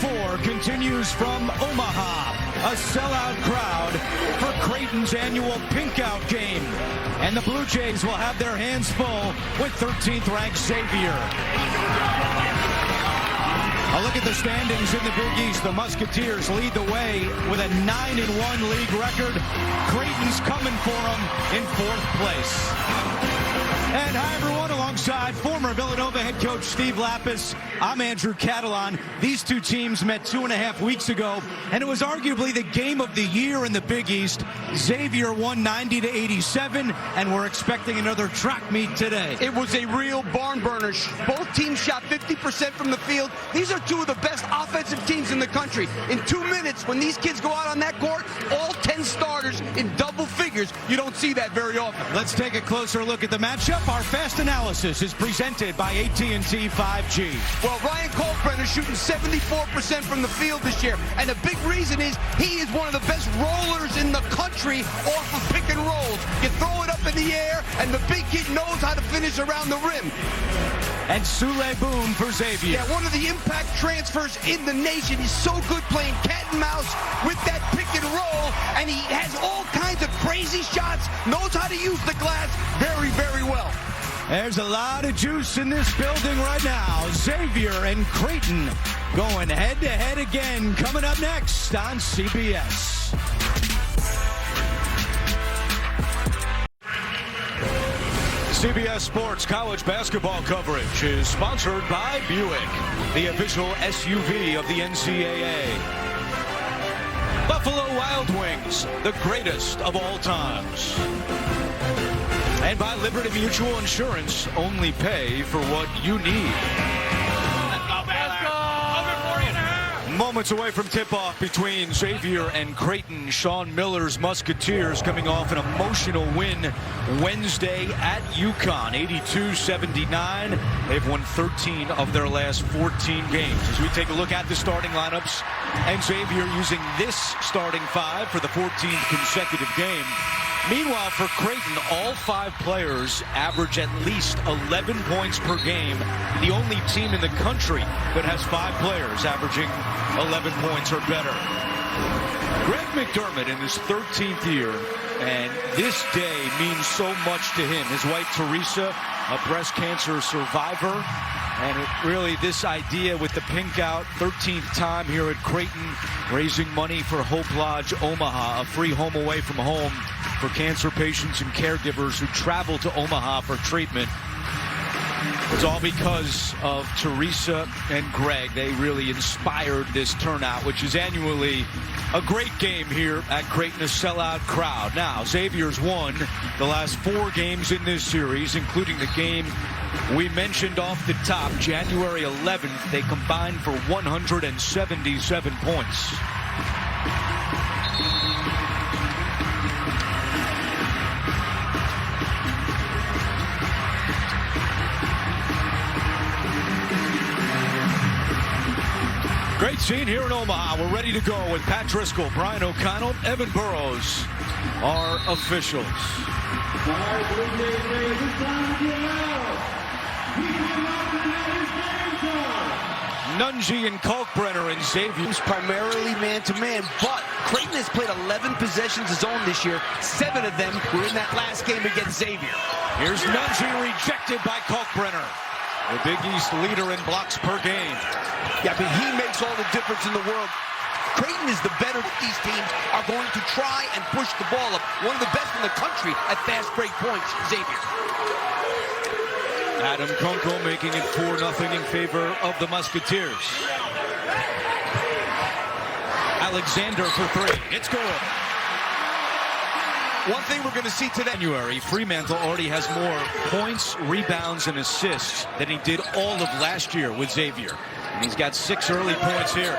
4 continues from Omaha. A sellout crowd for Creighton's annual Pink Out game. And the Blue Jays will have their hands full with 13th ranked Xavier. A look at the standings in the Big East. The Musketeers lead the way with a 9-1 league record. Creighton's coming for them in 4th place. And hi, everyone. Alongside former Villanova head coach Steve Lapis, I'm Andrew Catalan. These two teams met 2.5 weeks ago, and it was arguably the game of the year in the Big East. Xavier won 90-87, and we're expecting another track meet today. It was a real barn burner. Both teams shot 50% from the field. These are two of the best offensive teams in the country. In 2 minutes, when these kids go out on that court, all 10 starters in double figures. You don't see that very often. Let's take a closer look at the matchup. Our fast analysis is presented by AT&T 5G. Well, Ryan Kalkbrenner's shooting 74% from the field this year, and the big reason is he is one of the best rollers in the country off of pick and rolls. You throw it up in the air, and the big kid knows how to finish around the rim. And Sule Boom for Xavier. Yeah, one of the impact transfers in the nation. He's so good playing cat and mouse with that pick and roll, and he has all kinds of crazy shots, knows how to use the glass very, very well. There's a lot of juice in this building right now. Xavier and Creighton going head-to-head again. Coming up next on CBS. CBS Sports college basketball coverage is sponsored by Buick, the official SUV of the NCAA. Buffalo Wild Wings, the greatest of all times. And by Liberty Mutual Insurance, only pay for what you need. Moments away from tip-off between Xavier and Creighton. Sean Miller's Musketeers coming off an emotional win Wednesday at UConn, 82-79. They've won 13 of their last 14 games. As we take a look at the starting lineups, and Xavier using this starting 5 for the 14th consecutive game. Meanwhile, for Creighton, all 5 players average at least 11 points per game. The only team in the country that has 5 players averaging 11 points or better. Greg McDermott in his 13th year, and this day means so much to him. His wife, Teresa, a breast cancer survivor. And really, this idea with the Pink Out, 13th time here at Creighton, raising money for Hope Lodge Omaha, a free home away from home for cancer patients and caregivers who travel to Omaha for treatment. It's all because of Teresa and Greg. They really inspired this turnout, which is annually a great game here at Creighton, a sellout crowd. Now, Xavier's won the last 4 games in this series, including the game we mentioned off the top, January 11th. They combined for 177 points. Great scene here in Omaha. We're ready to go with Pat Driscoll, Brian O'Connell, Evan Burrows, our officials. Nunji and Kalkbrenner and Xavier's primarily man-to-man, but Creighton has played 11 possessions zone this year. 7 of them were in that last game against Xavier. Here's Nunji rejected by Kalkbrenner, the Big East leader in blocks per game. Yeah, but he makes all the difference in the world. Creighton is the better. These teams are going to try and push the ball up. One of the best in the country at fast break points, Xavier. Adam Kunkel making it 4-0 in favor of the Musketeers. Alexander for 3. It's good. One thing we're going to see today. January, Fremantle already has more points, rebounds, and assists than he did all of last year with Xavier. And he's got 6 early points here.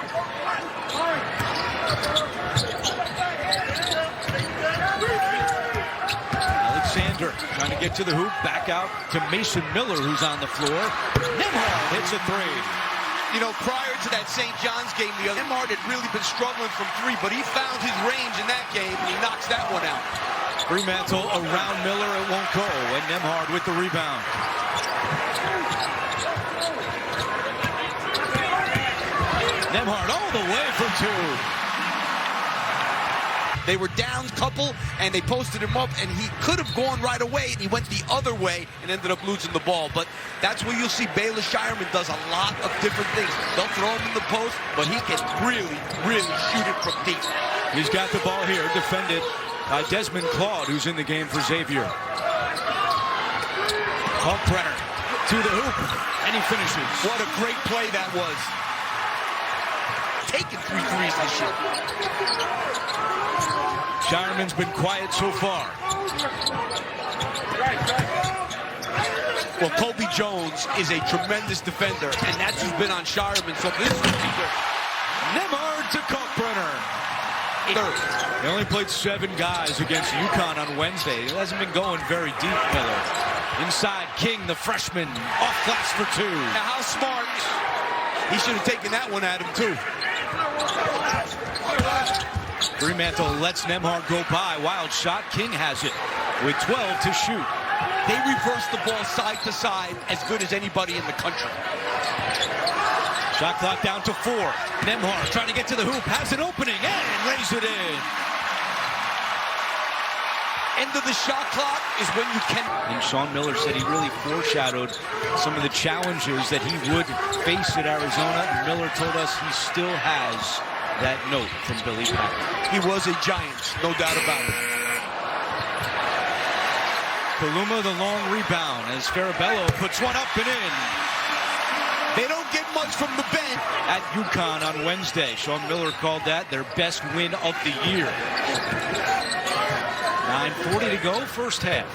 Alexander trying to get to the hoop, back out to Mason Miller, who's on the floor. Nemhard hits a 3. You know, prior to that St. John's game, the other Nemhard had really been struggling from 3, but he found his range in that game, and he knocks that one out. Fremantle around Miller, it won't go, and Nemhard with the rebound. Nembhard all the way for two. They were down couple, and they posted him up, and he could have gone right away, and he went the other way and ended up losing the ball. But that's where you'll see Baylor Shireman does a lot of different things. They'll throw him in the post, but he can really, really shoot it from deep. He's got the ball here, defended by Desmond Claude, who's in the game for Xavier. Kalkbrenner to the hoop, and he finishes. What a great play that was. Taking 3 threes this year. Shireman's been quiet so far. Well, Kobe Jones is a tremendous defender, and that's who's been on Shireman, so this would be good. Nembhard to Kalkbrenner. They only played 7 guys against UConn on Wednesday. It hasn't been going very deep, Miller. Inside, King, the freshman, off glass for 2. Now, how smart. He should have taken that one at him, too. Fremantle lets Nembhard go by. Wild shot. King has it with 12 to shoot. They reverse the ball side to side as good as anybody in the country. Shot clock down to 4. Nembhard trying to get to the hoop. Has an opening and lays it in. End of the shot clock is when you can. And Sean Miller said he really foreshadowed some of the challenges that he would face at Arizona. And Miller told us he still has that note from Billy Packer. He was a giant, no doubt about it. Kaluma the long rebound as Farabello puts one up and in. They don't get much from the bench. At UConn on Wednesday, Sean Miller called that their best win of the year. 9:40 to go, first half.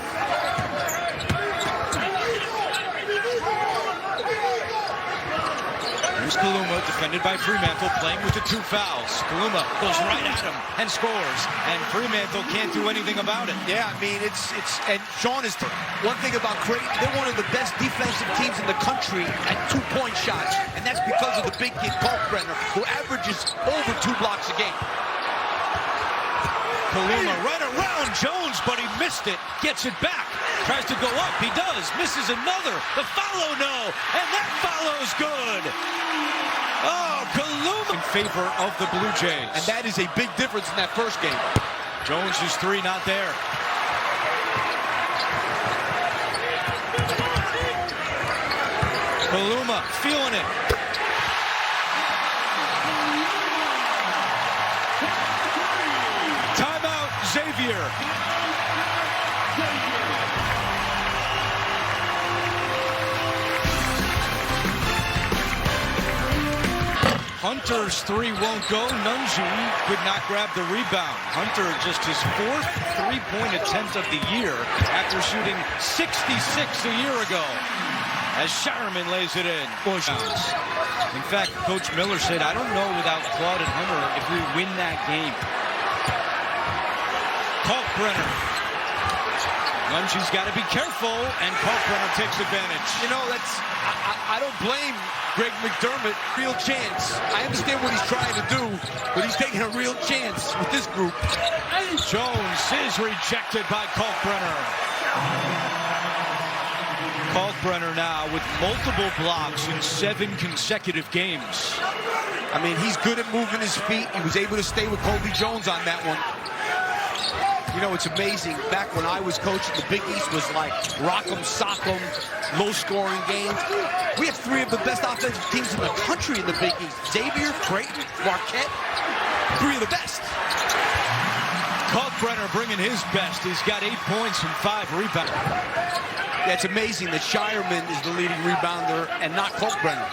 Here's Kaluma, defended by Fremantle, playing with the 2 fouls. Kaluma goes right at him and scores, and Fremantle can't do anything about it. Yeah, I mean, and Sean is, one thing about Creighton, they're one of the best defensive teams in the country at 2-point shots, and that's because of the big kid, Kalkbrenner, who averages over 2 blocks a game. Kaluma right around Jones, but he missed it. Gets it back. Tries to go up. He does. Misses another. The follow, no. And that follow's good. Oh, Kaluma in favor of the Blue Jays. And that is a big difference in that first game. Jones' 3 not there. Kaluma feeling it. Timeout, Xavier. Hunter's 3 won't go. Nunji could not grab the rebound. Hunter just his 4th 3-point attempt of the year after shooting 66 a year ago. As Shireman lays it in. In fact, Coach Miller said, I don't know without Claude and Hunter if we win that game. Kalkbrenner. Nunji's got to be careful, and Kalkbrenner takes advantage. You know, I don't blame Greg McDermott. Real chance. I understand what he's trying to do, but he's taking a real chance with this group. Jones is rejected by Kalkbrenner. Kalkbrenner now with multiple blocks in 7 consecutive games. I mean, he's good at moving his feet. He was able to stay with Kobe Jones on that one. You know, it's amazing. Back when I was coaching, the Big East was like rock'em, sock'em, low-scoring games. We have 3 of the best offensive teams in the country in the Big East. Xavier, Creighton, Marquette, 3 of the best. Kalkbrenner bringing his best. He's got 8 points and 5 rebounds. Yeah, it's amazing that Shireman is the leading rebounder and not Kalkbrenner.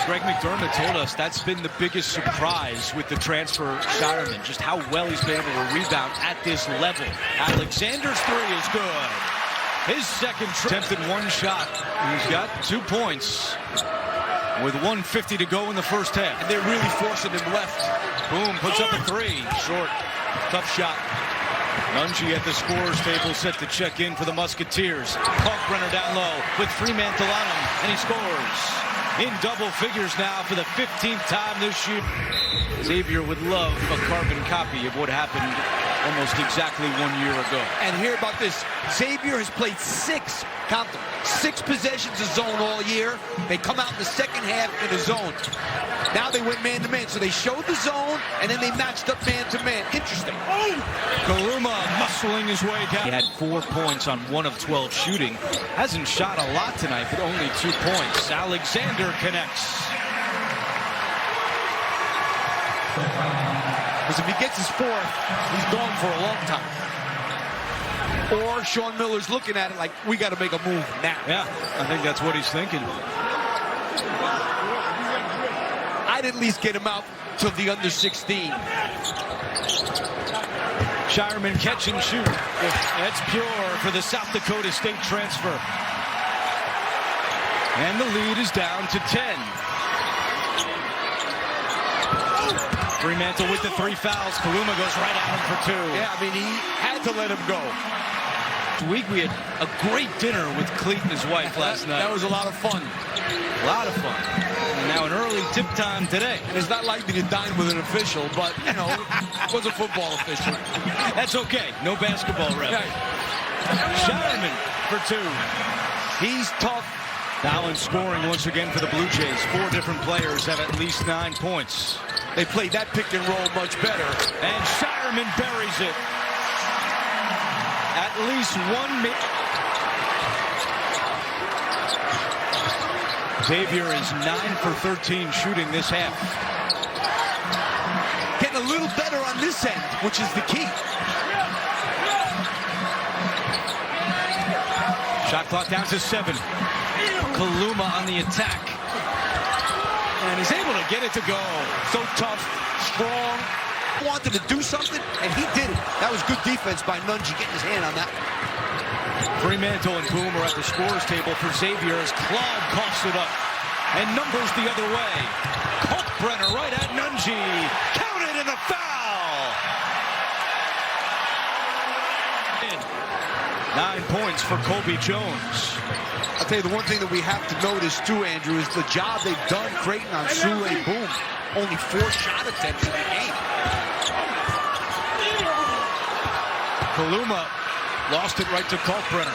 Greg McDermott told us that's been the biggest surprise with the transfer Shireman, just how well he's been able to rebound at this level. Alexander's 3 is good. His second attempted 1 shot. He's got 2 points with 1:50 to go in the first half. And they're really forcing him left. Boom, puts up a 3. Short. Tough shot. Nunji at the scorer's table set to check in for the Musketeers. Kalkbrenner down low with Fremantle on him, and he scores. In double figures now for the 15th time this year. Xavier would love a carbon copy of what happened almost exactly 1 year ago. And hear about this. Xavier has played count them, 6 possessions of zone all year. They come out in the second half in a zone. Now they went man-to-man. So they showed the zone, and then they matched up man-to-man. Interesting. Kaluma muscling his way down. He had 4 points on 1 of 12 shooting. Hasn't shot a lot tonight, but only 2 points. Alexander connects. Because if he gets his 4th, he's gone for a long time. Or Sean Miller's looking at it like, we got to make a move now. Yeah, I think that's what he's thinking. I'd at least get him out till the under 16. Shireman catch and shoot. That's pure for the South Dakota State transfer. And the lead is down to 10. Fremantle with the 3 fouls. Kaluma goes right at him for 2. Yeah, I mean, he had to let him go. This week we had a great dinner with Creighton, his wife, last night. That was a lot of fun. A lot of fun. And now an early tip time today. And it's not like me to dine with an official, but, you know, it was a football official. That's okay. No basketball ref. Right. Shireman for 2. He's tough. Allen scoring once again for the Blue Jays. 4 different players have at least 9 points. They played that pick and roll much better. And Shireman buries it. At least 1 Xavier is 9 for 13 shooting this half. Getting a little better on this end, which is the key. Shot clock down to 7. Kaluma on the attack. And he's able to get it to go. So tough, strong. Wanted to do something, and he did it. That was good defense by Nunji getting his hand on that. Fremantle and Boom are at the scorer's table for Xavier as Claude coughs it up. And numbers the other way. Kalkbrenner right at Nunji. Counted in the foul. 9 points for Colby Jones. I'll tell you, the one thing that we have to notice, too, Andrew, is the job they've done, Creighton, on Sule Boom. Only 4 shot attempts in the game. Kaluma lost it right to Kalkbrenner.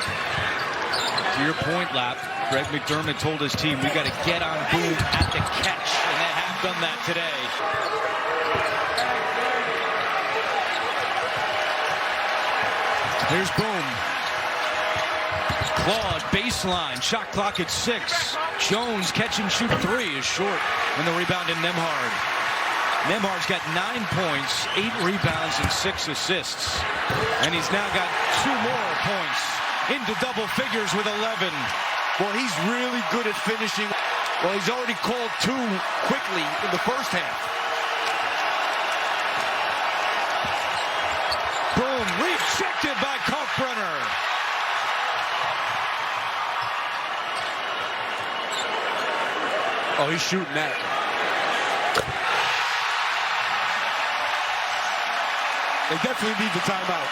To your point, Lap, Greg McDermott told his team, we got to get on Boom at the catch, and they have done that today. Here's Boom. Claude, baseline, shot clock at 6. Jones catch and shoot 3 is short, and the rebound in Nembhard. Nembhard's got 9 points, 8 rebounds, and 6 assists. And he's now got 2 more points into double figures with 11. Well, he's really good at finishing. Well, he's already called 2 quickly in the first half. Boom, rejected by Kalkbrenner. Oh, he's shooting that. They definitely need the timeout.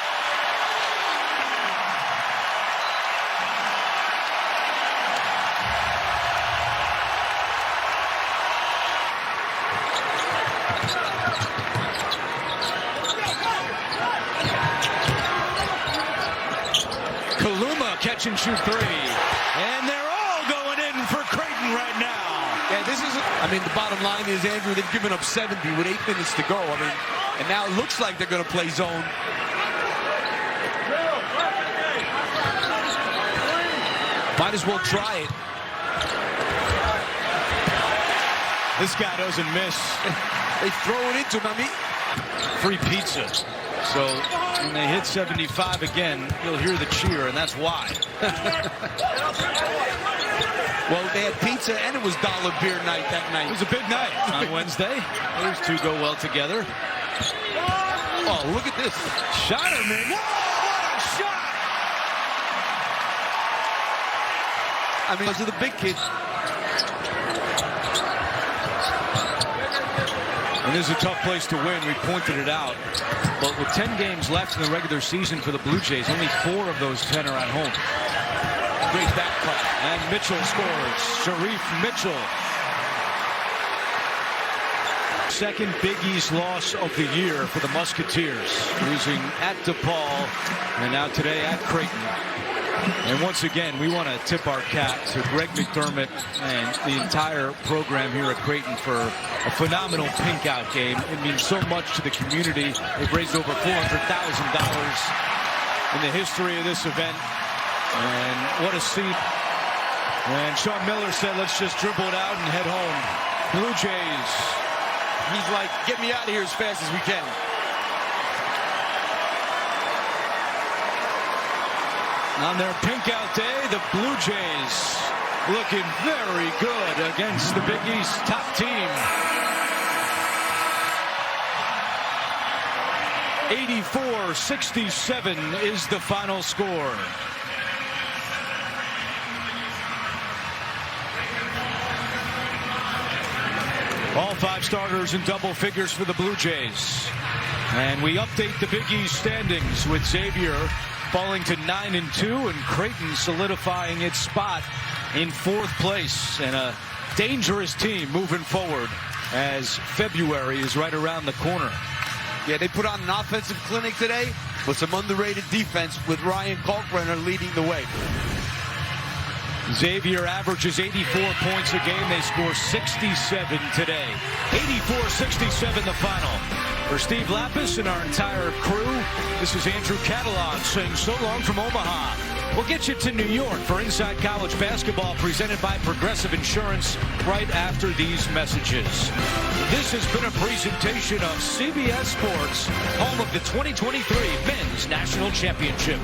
Kaluma catch and shoot 3. And they're all going in for Creighton right now. Yeah, this is, I mean, the bottom line is, Andrew, they've given up 70 with 8 minutes to go. I mean, and now it looks like they're going to play zone. Might as well try it. This guy doesn't miss. They throw it into him. I mean, Free pizza. So when they hit 75 again, you'll hear the cheer, and that's why. well, they had pizza and it was dollar beer night that night. It was a big night on Wednesday. Those 2 go well together. Oh, look at this. Shireman. Whoa, what a shot! I mean, those are the big kids. And this is a tough place to win. We pointed it out. But with 10 games left in the regular season for the Blue Jays, only 4 of those 10 are at home. Great back cut. And Mitchell scores. Sharif Mitchell. second Big East loss of the year for the Musketeers, losing at DePaul and now today at Creighton. And once again, we want to tip our cap to Greg McDermott and the entire program here at Creighton for a phenomenal pink-out game. It means so much to the community. They've raised over $400,000 in the history of this event. And what a scene. And Sean Miller said, let's just dribble it out and head home. Blue Jays. He's like, get me out of here as fast as we can. On their pink-out day, the Blue Jays looking very good against the Big East top team. 84-67 is the final score. All 5 starters in double figures for the Blue Jays. And we update the Big East standings with Xavier falling to 9-2 and Creighton solidifying its spot in 4th place. And a dangerous team moving forward as February is right around the corner. Yeah, they put on an offensive clinic today with some underrated defense with Ryan Kalkbrenner leading the way. Xavier averages 84 points a game. They score 67 today. 84-67 the final. For Steve Lapis and our entire crew, this is Andrew Catalan saying so long from Omaha. We'll get you to New York for Inside College Basketball presented by Progressive Insurance right after these messages. This has been a presentation of CBS Sports, home of the 2023 Men's National Championship.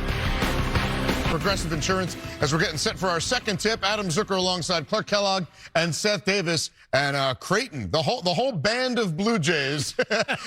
Progressive Insurance, as we're getting set for our second tip. Adam Zucker alongside Clark Kellogg and Seth Davis, and Creighton, the whole band of Blue Jays,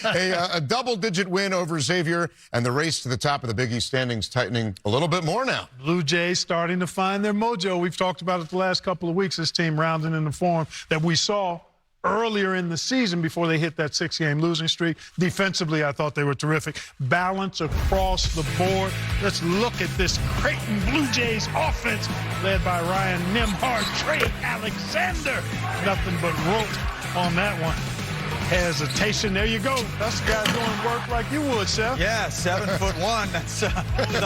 a double-digit win over Xavier, and the race to the top of the Big East standings tightening a little bit more now. Blue Jays starting to find their mojo. We've talked about it the last couple of weeks. This team rounding in the form that we saw earlier in the season before they hit that 6-game losing streak. Defensively, I thought they were terrific. Balance across the board. Let's look at this Creighton Blue Jays offense led by Ryan Nembhard, Trey Alexander. Nothing but rope on that one. Hesitation. There you go. That's the guy doing work like you would, Seth. Yeah, 7'1". That's something that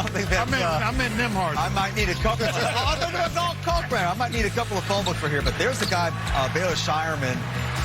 I meant Nembhard. I might need a couple. I might need a couple of phone books for here. But there's the guy, Baylor Shireman.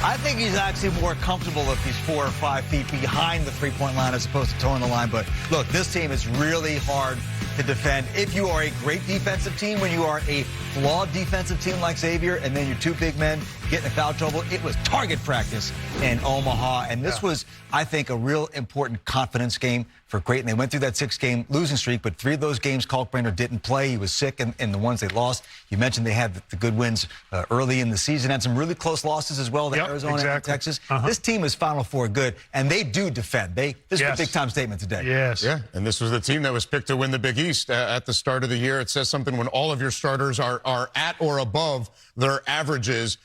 I think he's actually more comfortable if he's 4 or 5 feet behind the three-point line as opposed to toeing the line. But look, this team is really hard to defend. If you are a great defensive team, when you are a flawed defensive team like Xavier, and then your 2 big men getting in foul trouble, it was target practice in Omaha. And this was, I think, a real important confidence game for Creighton. They went through that 6-game losing streak, but 3 of those games Kalkbrenner didn't play. He was sick in the ones they lost. You mentioned they had the good wins early in the season, had some really close losses as well to Arizona and Texas. This team is Final Four good, and they do defend. This is a big-time statement today. Yes. Yeah, and this was the team that was picked to win the Big East at the start of the year. It says something when all of your starters are at or above their averages.